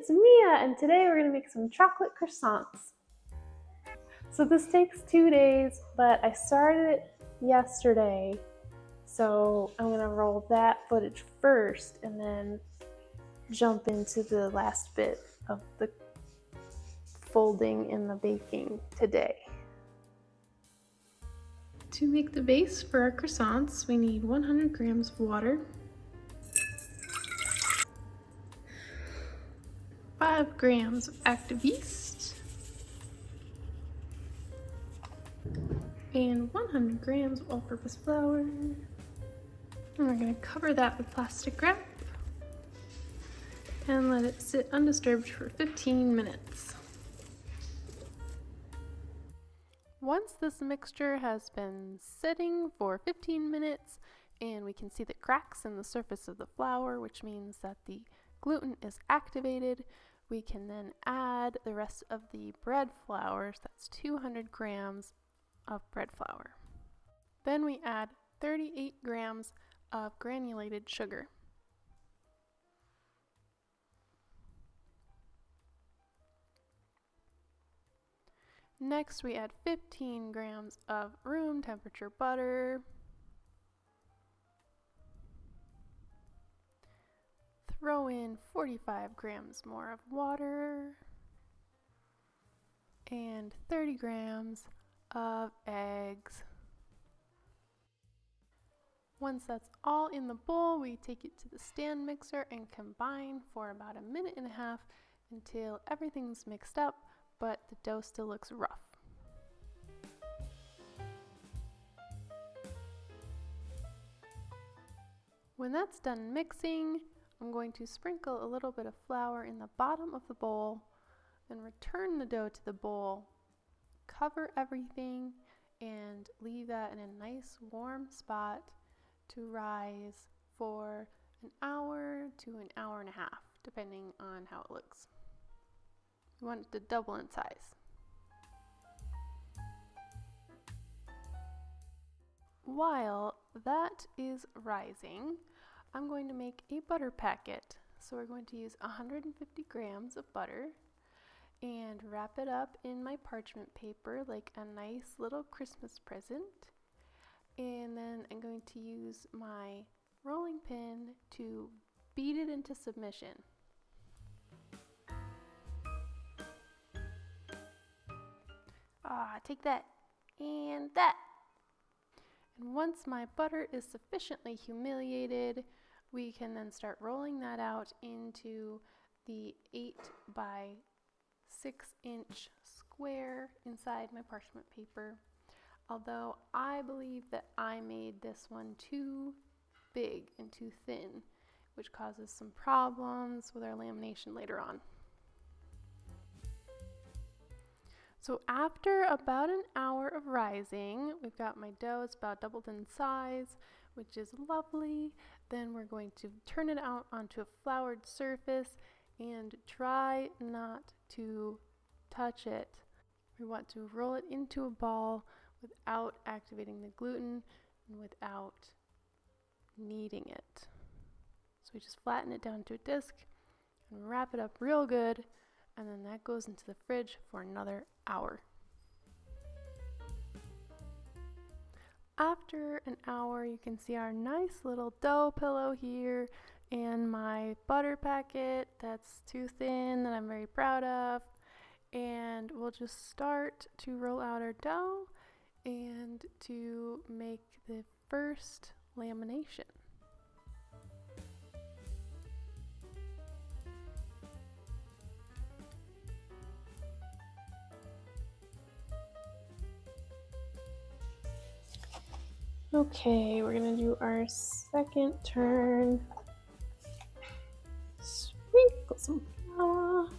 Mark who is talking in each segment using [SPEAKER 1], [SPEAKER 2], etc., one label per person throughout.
[SPEAKER 1] it's Mia, and today we're going to make some chocolate croissants. So this takes 2 days, but I started it yesterday, so I'm going to roll that footage first and then jump into the last bit of the folding and the baking today. To make the base for our croissants, we need 100 grams of water, 5 grams of active yeast, and 100 grams of all-purpose flour. And we're going to cover that with plastic wrap and let it sit undisturbed for 15 minutes. Once this mixture has been sitting for 15 minutes and we can see the cracks in the surface of the flour, which means that the gluten is activated, we can then add the rest of the bread flour. So that's 200 grams of bread flour. Then we add 38 grams of granulated sugar. Next, we add 15 grams of room temperature butter, throw in 45 grams more of water, and 30 grams of eggs. Once that's all in the bowl, we take it to the stand mixer and combine for about 1.5 minutes until everything's mixed up, but the dough still looks rough. When that's done mixing, I'm going to sprinkle a little bit of flour in the bottom of the bowl, then return the dough to the bowl, cover everything, and leave that in a nice warm spot to rise for an hour to an hour and a half, depending on how it looks. You want it to double in size. While that is rising, I'm going to make a butter packet. So we're going to use 150 grams of butter and wrap it up in my parchment paper like a nice little Christmas present. And then I'm going to use my rolling pin to beat it into submission. Take that and that. And once my butter is sufficiently humiliated, we can then start rolling that out into the 8 by 6 inch square inside my parchment paper. Although I believe that I made this one too big and too thin, which causes some problems with our lamination later on. So after about an hour of rising, we've got my dough, it's about doubled in size, which is lovely. Then we're going to turn it out onto a floured surface and try not to touch it. We want to roll it into a ball without activating the gluten and without kneading it. So we just flatten it down to a disc and wrap it up real good, and then that goes into the fridge for another hour. After an hour, you can see our nice little dough pillow here and my butter packet that's too thin that I'm very proud of. And we'll just start to roll out our dough and to make the first lamination. Okay, we're gonna do our second turn. Sprinkle some flour.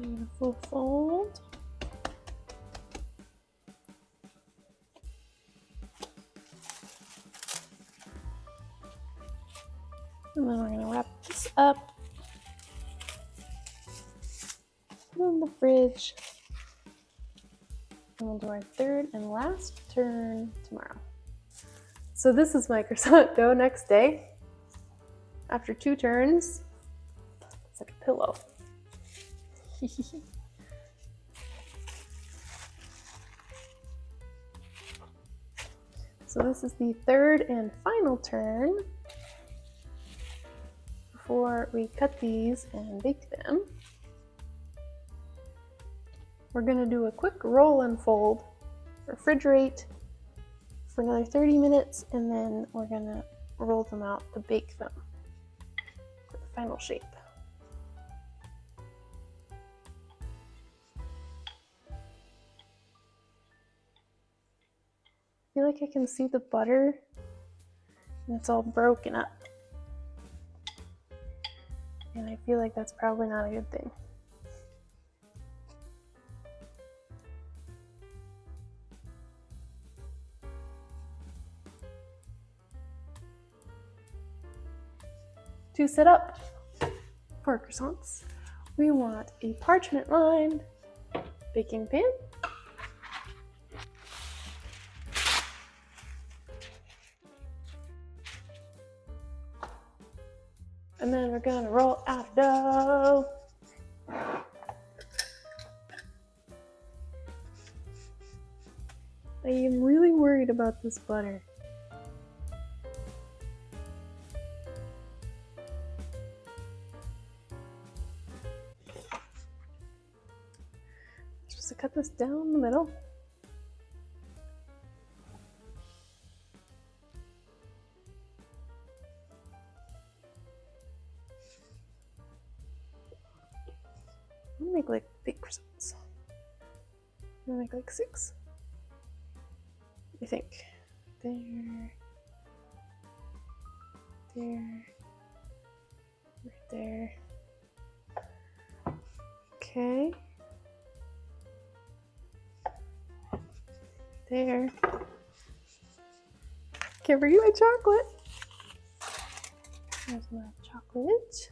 [SPEAKER 1] Beautiful fold. And then we're going to wrap this up, put it in the fridge, and we'll do our third and last turn tomorrow. So this is my croissant dough next day. After 2 turns, it's like a pillow. So this is the third and final turn before we cut these and bake them. We're going to do a quick roll and fold, refrigerate for another 30 minutes, and then we're going to roll them out to bake them for the final shape. I feel like I can see the butter and it's all broken up. And I feel like that's probably not a good thing. To set up for croissants, we want a parchment lined baking pan. And then we're gonna roll out dough. I am really worried about this butter. Just to cut this down the middle. I'm gonna make like big croissants. I'm gonna make like 6. I think. There. Right there. Okay. There. Can't forget my chocolate. There's my chocolate.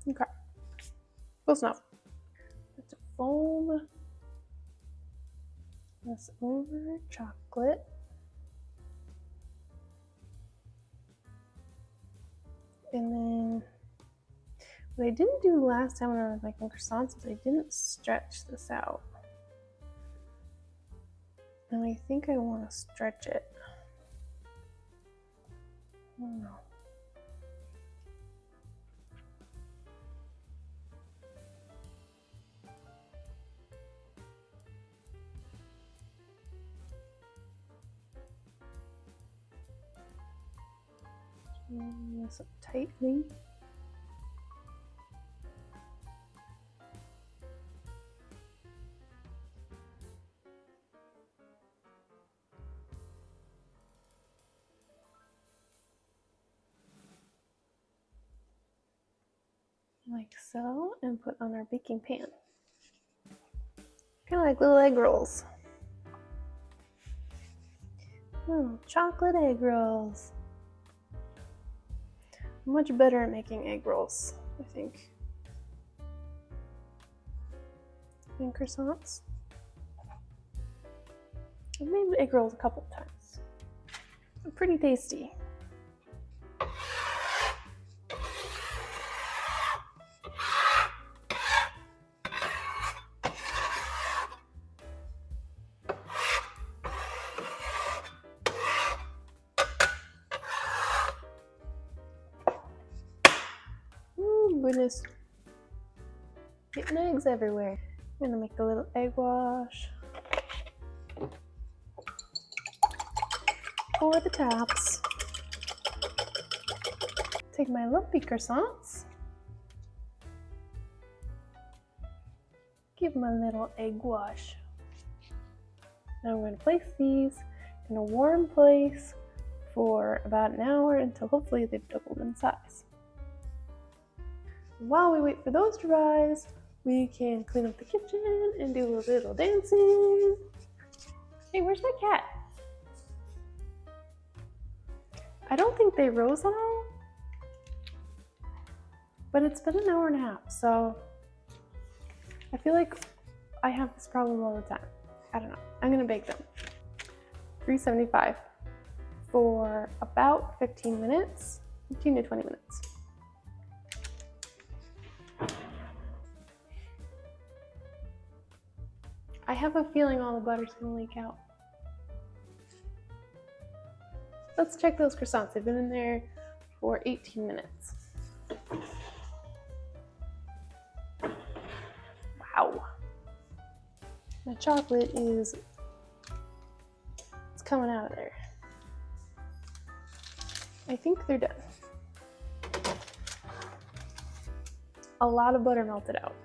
[SPEAKER 1] Okay, close enough. Let's fold this over chocolate. And then what I didn't do last time when I was making croissants is I didn't stretch this out. And I think I want to stretch it. I don't know. This up tightly. Like so, and put on our baking pan. Kind of like little egg rolls. Oh, chocolate egg rolls. I'm much better at making egg rolls, I think, than croissants. I've made egg rolls a couple of times. They're pretty tasty. Goodness, getting eggs everywhere. I'm gonna make a little egg wash. for the tops. Take my lumpy croissants. Give them a little egg wash. Now I'm going to place these in a warm place for about an hour until hopefully they've doubled in size. While we wait for those to rise, we can clean up the kitchen and do a little dancing. Hey, where's my cat? I don't think they rose at all, but it's been an hour and a half, so I feel like I have this problem all the time. I don't know. I'm gonna bake them. 375 for about 15 minutes, 15 to 20 minutes. I have a feeling all the butter's gonna leak out. Let's check those croissants. They've been in there for 18 minutes. Wow. My chocolate is, it's coming out of there. I think they're done. A lot of butter melted out.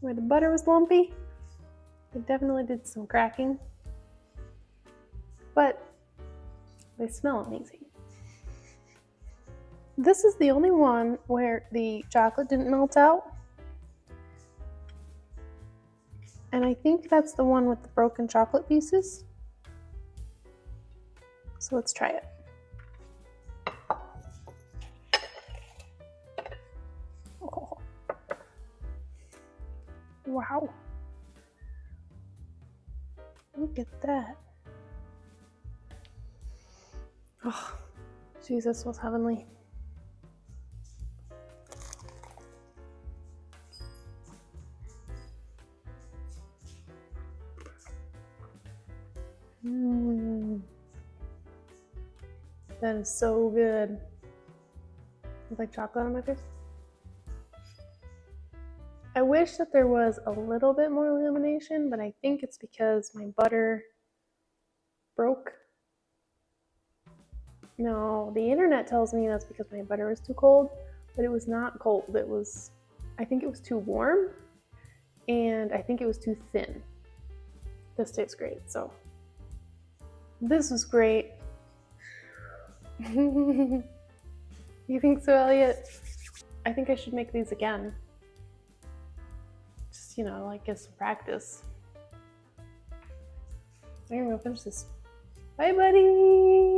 [SPEAKER 1] Where the butter was lumpy, it definitely did some cracking, but they smell amazing. This is the only one where the chocolate didn't melt out. And I think that's the one with the broken chocolate pieces. So let's try it. Oh. Wow. Look at that. Oh, Jesus, was heavenly. That is so good. It's like chocolate on my face. I wish that there was a little bit more lamination, but I think it's because my butter broke. No, the internet tells me that's because my butter was too cold, but it was not cold. It was, I think it was too warm, and I think it was too thin. This tastes great, so this was great. You think so, Elliot? I think I should make these again. Just, you know, like get some practice. I'm gonna go finish this. Bye, buddy!